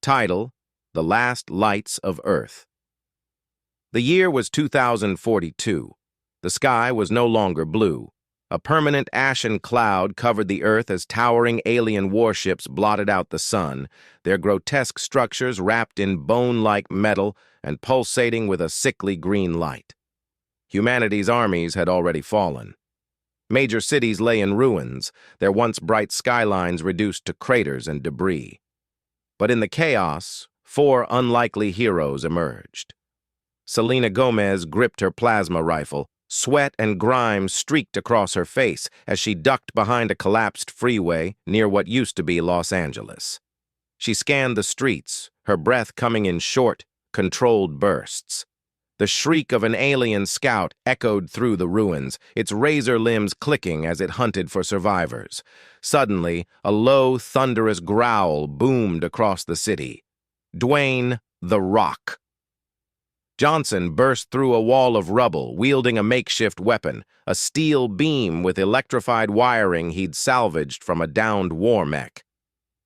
Title: The Last Lights of Earth. The year was 2042. The sky was no longer blue. A permanent ashen cloud covered the Earth as towering alien warships blotted out the sun, their grotesque structures wrapped in bone-like metal and pulsating with a sickly green light. Humanity's armies had already fallen. Major cities lay in ruins, their once bright skylines reduced to craters and debris. But in the chaos, four unlikely heroes emerged. Selena Gomez gripped her plasma rifle. Sweat and grime streaked across her face as she ducked behind a collapsed freeway near what used to be Los Angeles. She scanned the streets, her breath coming in short, controlled bursts. The shriek of an alien scout echoed through the ruins, its razor limbs clicking as it hunted for survivors. Suddenly, a low, thunderous growl boomed across the city. Dwayne, the Rock. Johnson burst through a wall of rubble, wielding a makeshift weapon, a steel beam with electrified wiring he'd salvaged from a downed war mech.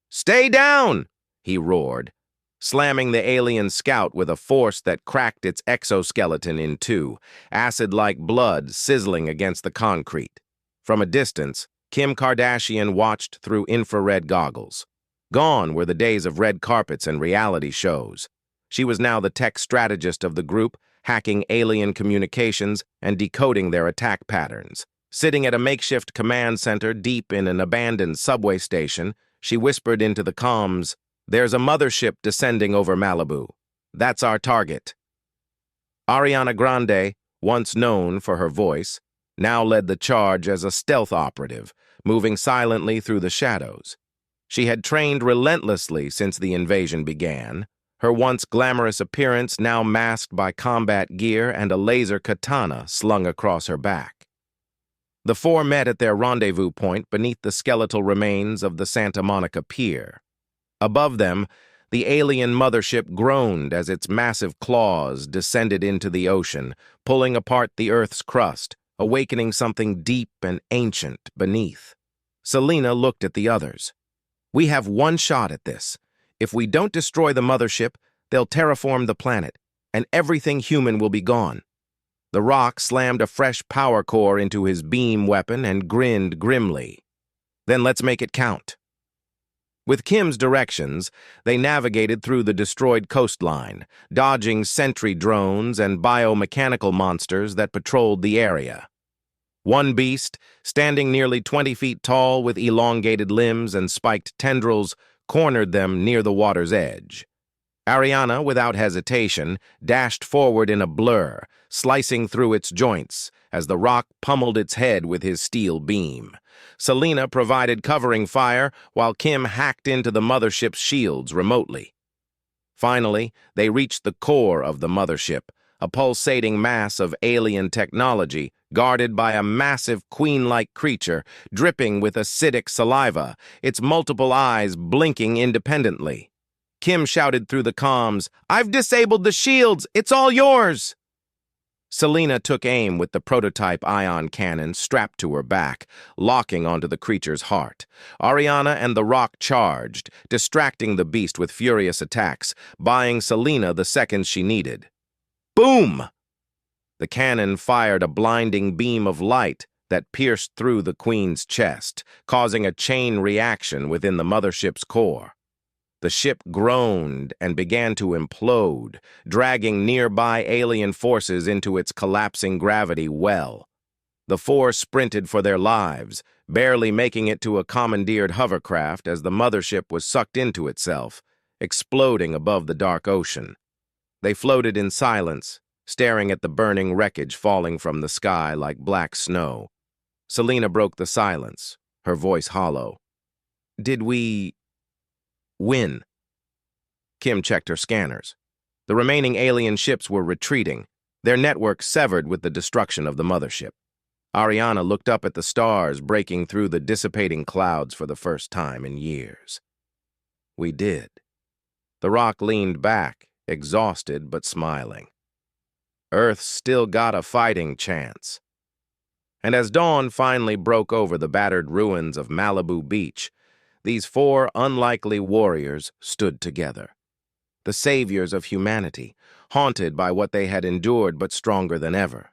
"Stay down!" he roared, slamming the alien scout with a force that cracked its exoskeleton in two, acid-like blood sizzling against the concrete. From a distance, Kim Kardashian watched through infrared goggles. Gone were the days of red carpets and reality shows. She was now the tech strategist of the group, hacking alien communications and decoding their attack patterns. Sitting at a makeshift command center deep in an abandoned subway station, she whispered into the comms, "There's a mothership descending over Malibu. That's our target." Ariana Grande, once known for her voice, now led the charge as a stealth operative, moving silently through the shadows. She had trained relentlessly since the invasion began, her once glamorous appearance now masked by combat gear and a laser katana slung across her back. The four met at their rendezvous point beneath the skeletal remains of the Santa Monica Pier. Above them, the alien mothership groaned as its massive claws descended into the ocean, pulling apart the Earth's crust, awakening something deep and ancient beneath. Selena looked at the others. "We have one shot at this. If we don't destroy the mothership, they'll terraform the planet, and everything human will be gone." The Rock slammed a fresh power core into his beam weapon and grinned grimly. "Then let's make it count." With Kim's directions, they navigated through the destroyed coastline, dodging sentry drones and biomechanical monsters that patrolled the area. One beast, standing nearly 20 feet tall with elongated limbs and spiked tendrils, cornered them near the water's edge. Ariana, without hesitation, dashed forward in a blur, slicing through its joints as the Rock pummeled its head with his steel beam. Selena provided covering fire while Kim hacked into the mothership's shields remotely. Finally, they reached the core of the mothership, a pulsating mass of alien technology guarded by a massive queen-like creature dripping with acidic saliva, its multiple eyes blinking independently. Kim shouted through the comms, "I've disabled the shields! It's all yours!" Selena took aim with the prototype ion cannon strapped to her back, locking onto the creature's heart. Ariana and the Rock charged, distracting the beast with furious attacks, buying Selena the seconds she needed. Boom! The cannon fired a blinding beam of light that pierced through the Queen's chest, causing a chain reaction within the mothership's core. The ship groaned and began to implode, dragging nearby alien forces into its collapsing gravity well. The four sprinted for their lives, barely making it to a commandeered hovercraft as the mothership was sucked into itself, exploding above the dark ocean. They floated in silence, staring at the burning wreckage falling from the sky like black snow. Selena broke the silence, her voice hollow. "Did we win?" Kim checked her scanners. The remaining alien ships were retreating, their network severed with the destruction of the mothership. Ariana looked up at the stars breaking through the dissipating clouds for the first time in years. "We did." The Rock leaned back, exhausted but smiling. Earth's still got a fighting chance. And as dawn finally broke over the battered ruins of Malibu Beach, these four unlikely warriors stood together. the saviors of humanity, haunted by what they had endured but stronger than ever.